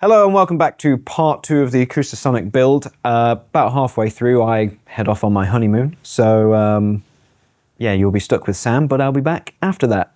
Hello and welcome back to part 2 of the Acoustasonic build. About halfway through I head off on my honeymoon, so yeah, you'll be stuck with Sam, but I'll be back after that.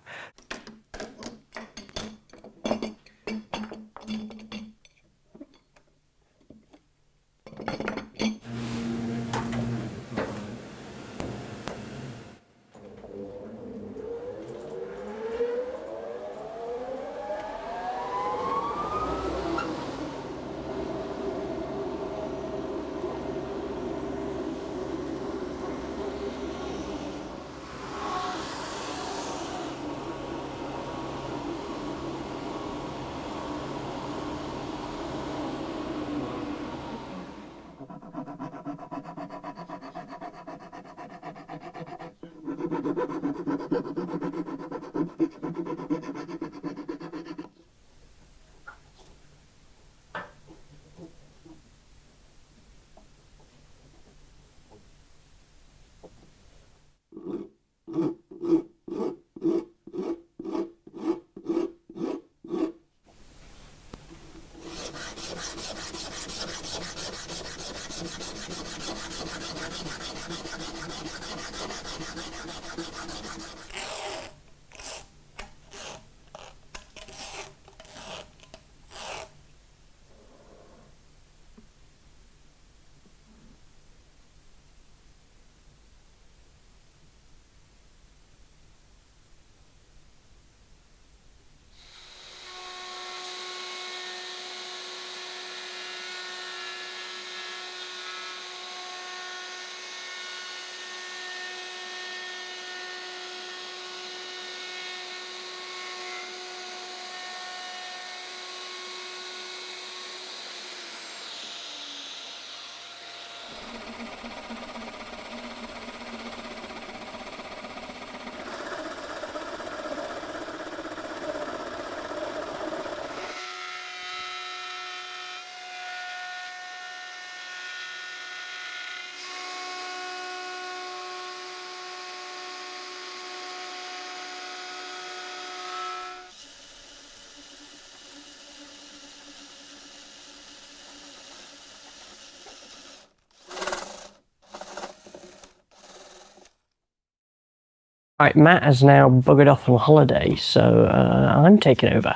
Right, Matt has now buggered off on holiday, so I'm taking over.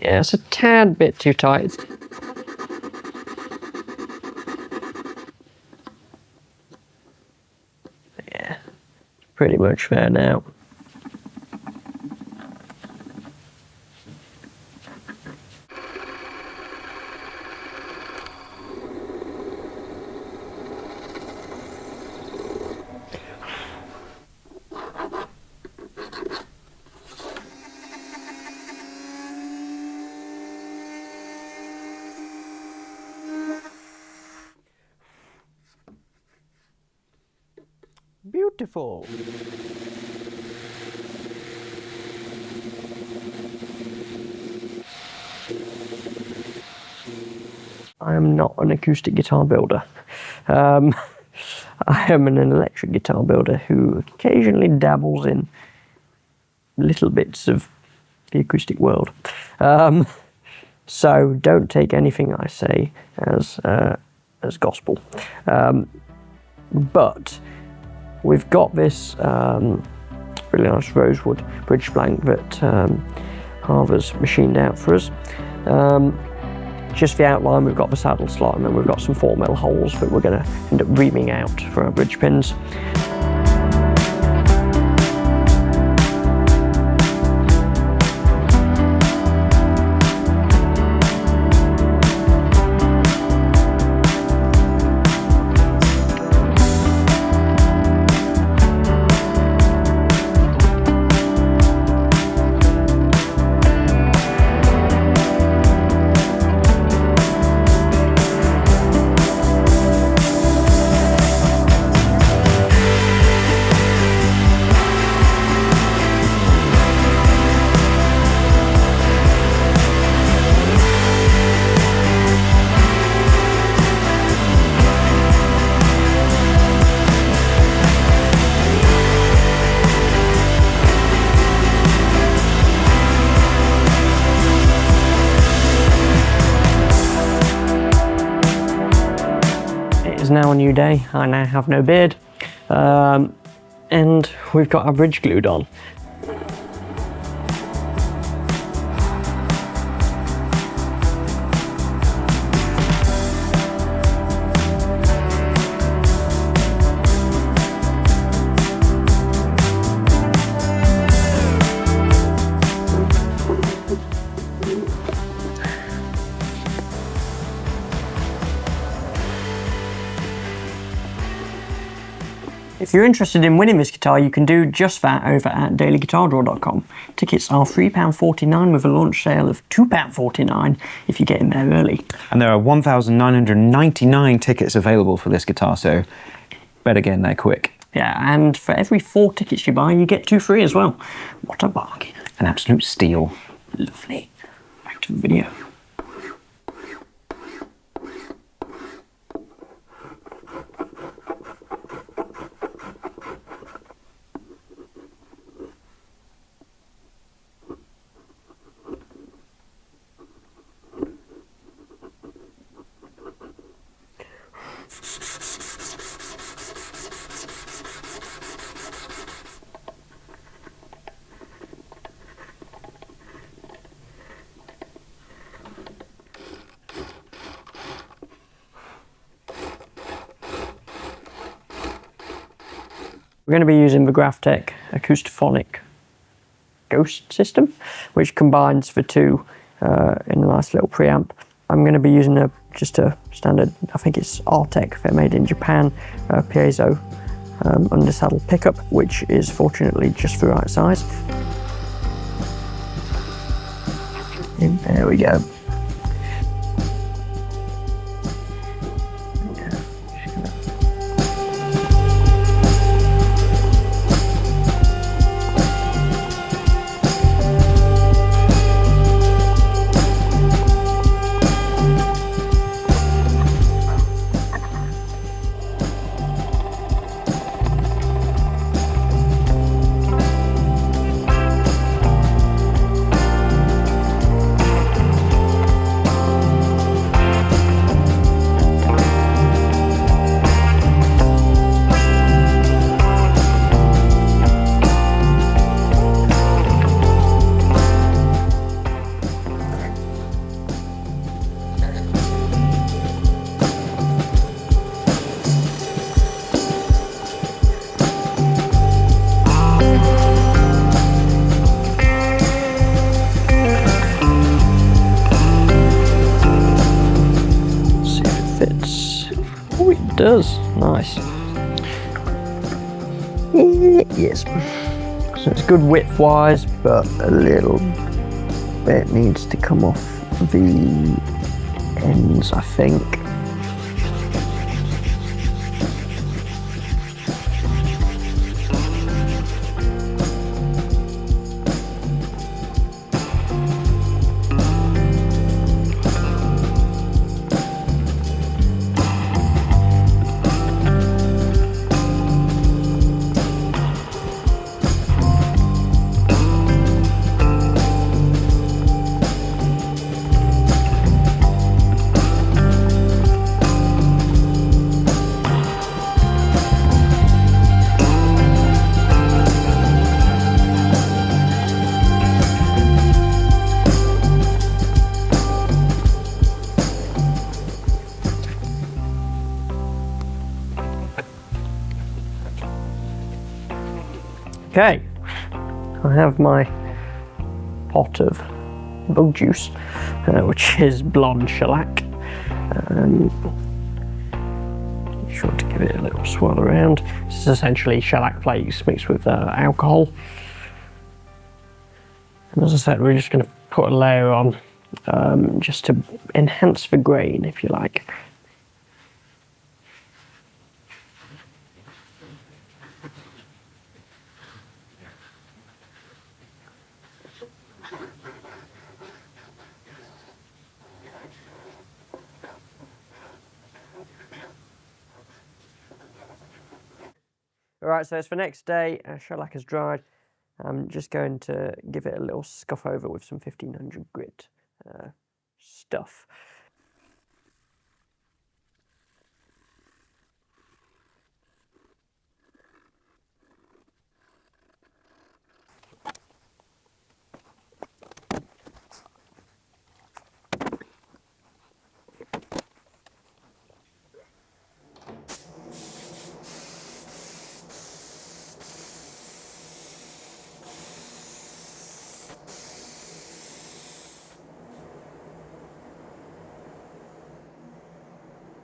Yeah, it's a tad bit too tight. Yeah, pretty much fair now. Beautiful. I am not an acoustic guitar builder. I am an electric guitar builder who occasionally dabbles in little bits of the acoustic world. So don't take anything I say as gospel. But we've got this really nice rosewood bridge flank that Harvey's machined out for us. Just the outline, we've got the saddle slot, and then we've got some 4mm holes that we're going to end up reaming out for our bridge pins. is now a new day. I now have no beard. And we've got our bridge glued on. If you're interested in winning this guitar, you can do just that over at dailyguitardraw.com. Tickets are £3.49 with a launch sale of £2.49 if you get in there early. And there are 1,999 tickets available for this guitar, so better get in there quick. Yeah, and for every 4 tickets you buy, you get 2 free as well. What a bargain. An absolute steal. Lovely. Back to the video. We're going to be using the Graphtec Acoustophonic Ghost System, which combines the two in a nice little preamp. I'm going to be using just a standard, I think it's Artec, they're made in Japan, Piezo undersaddle pickup, which is fortunately just the right size. And there we go. Does. Nice. Yes. So it's good width wise, but a little bit needs to come off the ends, I think. Okay, I have my pot of bug juice, which is blonde shellac. Be sure to give it a little swirl around. This is essentially shellac flakes mixed with alcohol. And as I said, we're just going to put a layer on just to enhance the grain, if you like. Alright, so it's the next day, shellac has dried. I'm just going to give it a little scuff over with some 1500 grit stuff.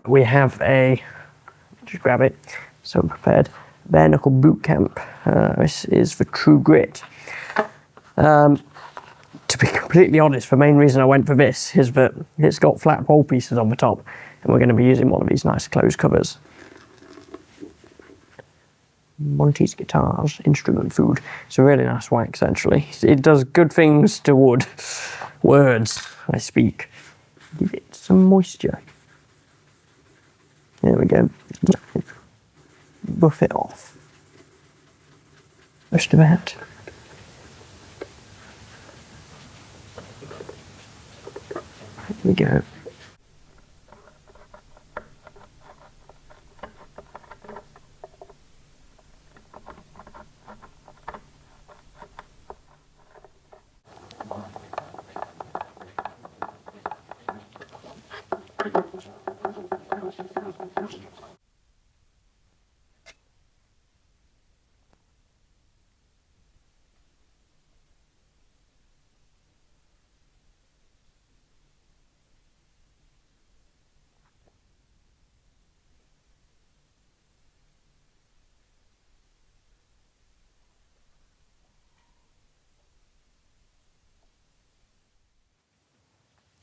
We have a, just grab it, so I'm prepared, Bare Knuckle Bootcamp. This is for True Grit. To be completely honest, the main reason I went for this is that it's got flat pole pieces on the top, and we're going to be using one of these nice closed covers. Monty's Guitars, Instrument Food. It's a really nice wax, actually. It does good things to wood. Words I speak. Give it some moisture. There we go. Buff it off. Just about. There we go.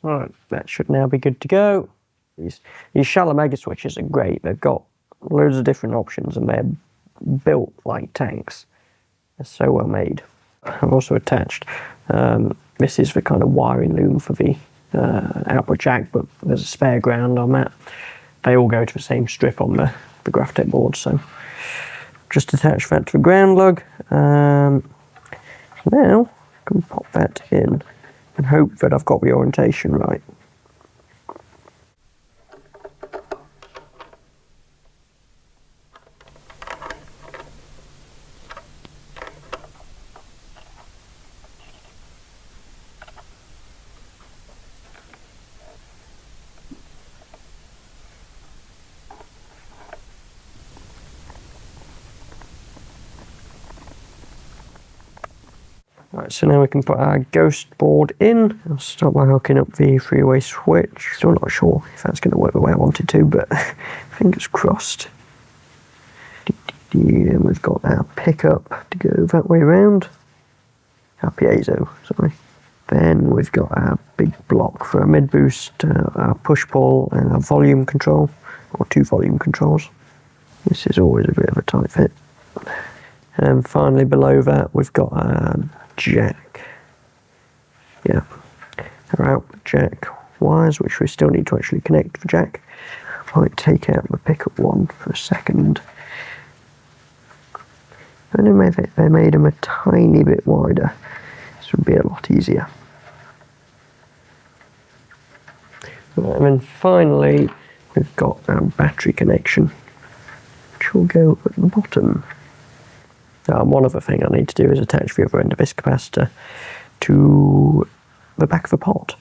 Right, that should now be good to go. These Shellac mega switches are great. They've got loads of different options and they're built like tanks. They're so well made. I've also attached, this is the kind of wiring loom for the output jack, but there's a spare ground on that. They all go to the same strip on the Graphtec board, so just attach that to the ground lug. Now I can pop that in and hope that I've got the orientation right. Right, so now we can put our ghost board in. I'll start by hooking up the three-way switch. Still not sure if that's going to work the way I want it to, but fingers crossed. And we've got our pickup to go that way around. Our piezo, sorry. Then we've got our big block for our mid boost, our push pull, and our volume control, or 2 volume controls. This is always a bit of a tight fit. And finally below that we've got our jack. Yeah, our output jack wires, which we still need to actually connect to the jack. I might take out the pickup one for a second. And if they made them a tiny bit wider, this would be a lot easier. Right, and then finally we've got our battery connection, which will go at the bottom. One other thing I need to do is attach the other end of this capacitor to the back of the pot.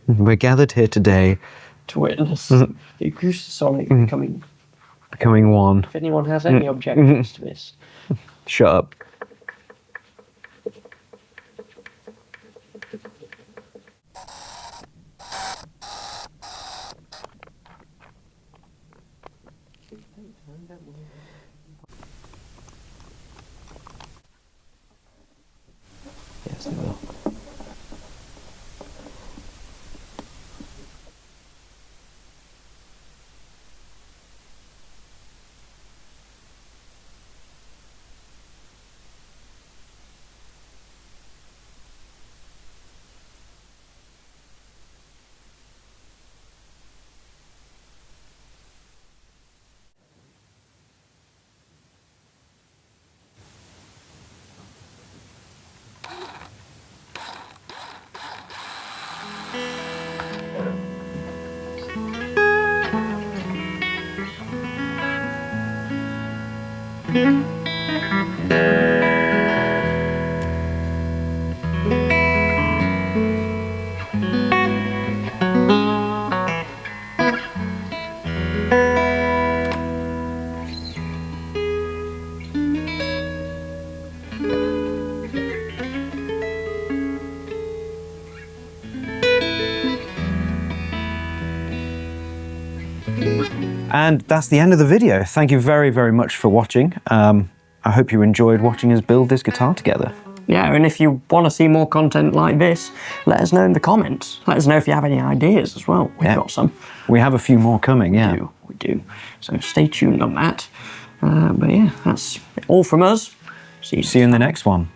We're gathered here today to witness the Acoustasonic becoming one. If anyone has any objections to this, Shut up. yes, they will. And that's the end of the video. Thank you very, very much for watching. I hope you enjoyed watching us build this guitar together. Yeah, and if you want to see more content like this, let us know in the comments. Let us know if you have any ideas as well. We've got some. We have a few more coming, yeah. We do. So stay tuned on that. But yeah, that's all from us. See you in the next one.